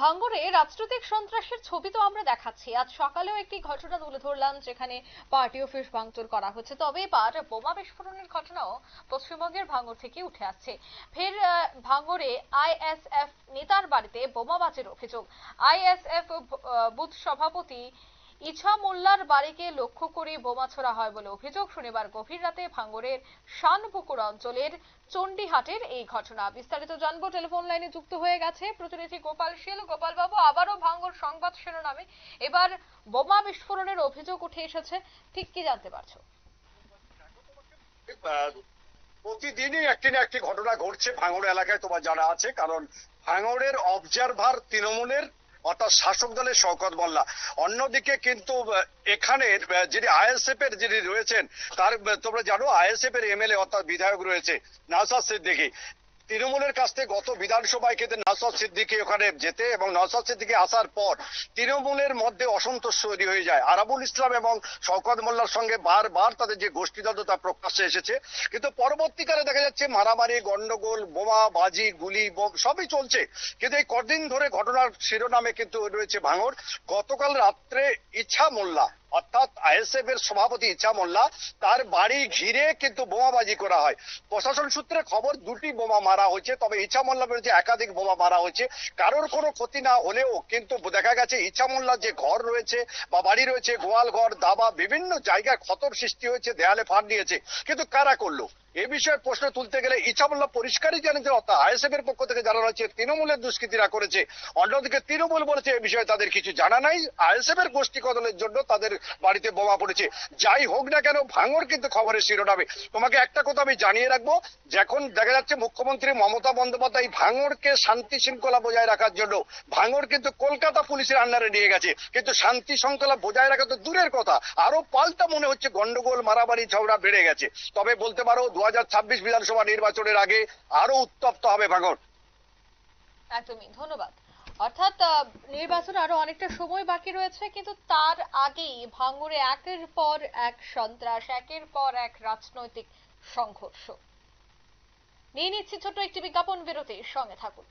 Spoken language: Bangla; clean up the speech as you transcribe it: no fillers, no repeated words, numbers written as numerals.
ভাঙড়ে রাজনৈতিক সন্ত্রাসের ছবি তো আমরা দেখাচ্ছি, আজ সকালেও একটি ঘটনা তুলে ধরলাম যেখানে পার্টি অফিস ভাঙচুর করা হচ্ছে। তবে এবার বোমা বিস্ফোরণের ঘটনাও পশ্চিমবঙ্গের ভাঙড় থেকে উঠে আসছে। ফের ভাঙড়ে আইএসএফ নেতার বাড়িতে বোমাবাজির অভিযোগ। আইএসএফ বুথ সভাপতি ইছা মোল্লার বাড়িকে লক্ষ্য করে বোমা ছোড়া হয় বলে অভিযোগ। শনিবার গভীর রাতে ভাঙড়ের শানপুকুর অঞ্চলের চণ্ডীহাটের এই ঘটনা। বিস্তারিত জানবো, টেলিফোন লাইনে যুক্ত হয়ে গেছে প্রতিনিধি গোপাল শীল। গোপাল বাবু, আবারও ভাঙড় সংবাদ শিরোনামে এবার বোমা বিস্ফোরণের অভিযোগ উঠে এসেছে, ঠিক কি জানতে পারছো? প্রতিদিনই একটি না একটি ঘটনা ঘটছে ভাঙড় এলাকায়, তোমার জানা আছে। কারণ ভাঙড়ের অবজারভার তৃণমূলের অর্থাৎ শাসক দলের শওকত মোল্লা, অন্যদিকে কিন্তু এখানের যিনি আইএসএফ এর যিনি রয়েছেন তার তোমরা জানো আইএসএফ এর এমএলএ অর্থাৎ বিধায়ক রয়েছে নওশাদ সিদ্দিকী। তৃণমূলের কাছ থেকে গত বিধানসভায় কিন্তু নওশাদ সিদ্দিকী ওখানে যেতে এবং নওশাদ সিদ্দিকী আসার পর তৃণমূলের মধ্যে অসন্তোষ তৈরি হয়ে যায়। আরাবুল ইসলাম এবং শওকত মোল্লার সঙ্গে বারবার তাদের যে গোষ্ঠীদ্বন্দ্ব তা প্রকাশ্যে এসেছে, কিন্তু পরবর্তীকালে দেখা যাচ্ছে মারামারি, গন্ডগোল, বোমা বাজি, গুলি সবই চলছে। কিন্তু এই কদিন ধরে ঘটনার শিরোনামে কিন্তু রয়েছে ভাঙড়। গতকাল রাত্রে ইছা মোল্লা অর্থাৎ আইএসএফ এর সভাপতি ইছা মোল্লা, তার বাড়ি ঘিরে কিন্তু বোমাবাজি করা হয়। প্রশাসন সূত্রে খবর দুটি বোমা মারা হয়েছে, তবে ইছা মোল্লা বিরুদ্ধে একাধিক বোমা মারা হয়েছে। কারোর কোনো ক্ষতি না হলেও কিন্তু দেখা গেছে ইছা মোল্লার যে ঘর রয়েছে বা বাড়ি রয়েছে, গোয়াল ঘর, দাবা, বিভিন্ন জায়গায় ক্ষতর সৃষ্টি হয়েছে, দেয়ালে ফাঁড় দিয়েছে। কিন্তু কারা করলো এ বিষয়ে প্রশ্ন তুলতে গেলে ইছা মোল্লা পরিষ্কারই জানিয়েছে, অর্থাৎ আইএসএফ এর পক্ষ থেকে জানানো হচ্ছে তৃণমূলের দুষ্কৃতীরা করেছে। অন্যদিকে তৃণমূল বলেছে এ বিষয়ে তাদের কিছু জানা নাই, আইএসএফ এর গোষ্ঠী কদলের জন্য তাদের বাড়িতে বোমা পড়েছে। যাই হোক না কেন, ভাঙড় কিন্তু খবরের শিরোনামে। তোমাকে একটা কথা আমি জানিয়ে রাখবো, যখন দেখা যাচ্ছে মুখ্যমন্ত্রী মমতা বন্দ্যোপাধ্যায় ভাঙড়কে শান্তি শৃঙ্খলা বজায় রাখার জন্য ভাঙড় কিন্তু কলকাতা পুলিশের আন্ডারে নিয়ে গেছে, কিন্তু শান্তি শৃঙ্খলা বজায় রাখা তো দূরের কথা, আরো পাল্টা মনে হচ্ছে গন্ডগোল, মারামারি, ঝগড়া বেড়ে গেছে। তবে বলতে পারো 2026 বিধানসভা নির্বাচনের আগে আরো উত্তপ্ত হবে ভাঙড়। একদমই, ধন্যবাদ। অর্থাৎ নির্বাচন আরো অনেকটা সময় বাকি রয়েছে, কিন্তু তার আগেই ভাঙড়ে একের পর এক সন্ত্রাস, একের পর এক রাজনৈতিক সংঘর্ষ। নিয়ে নিচ্ছি ছোট্ট একটি বিজ্ঞাপন বিরতি, সঙ্গে থাকুন।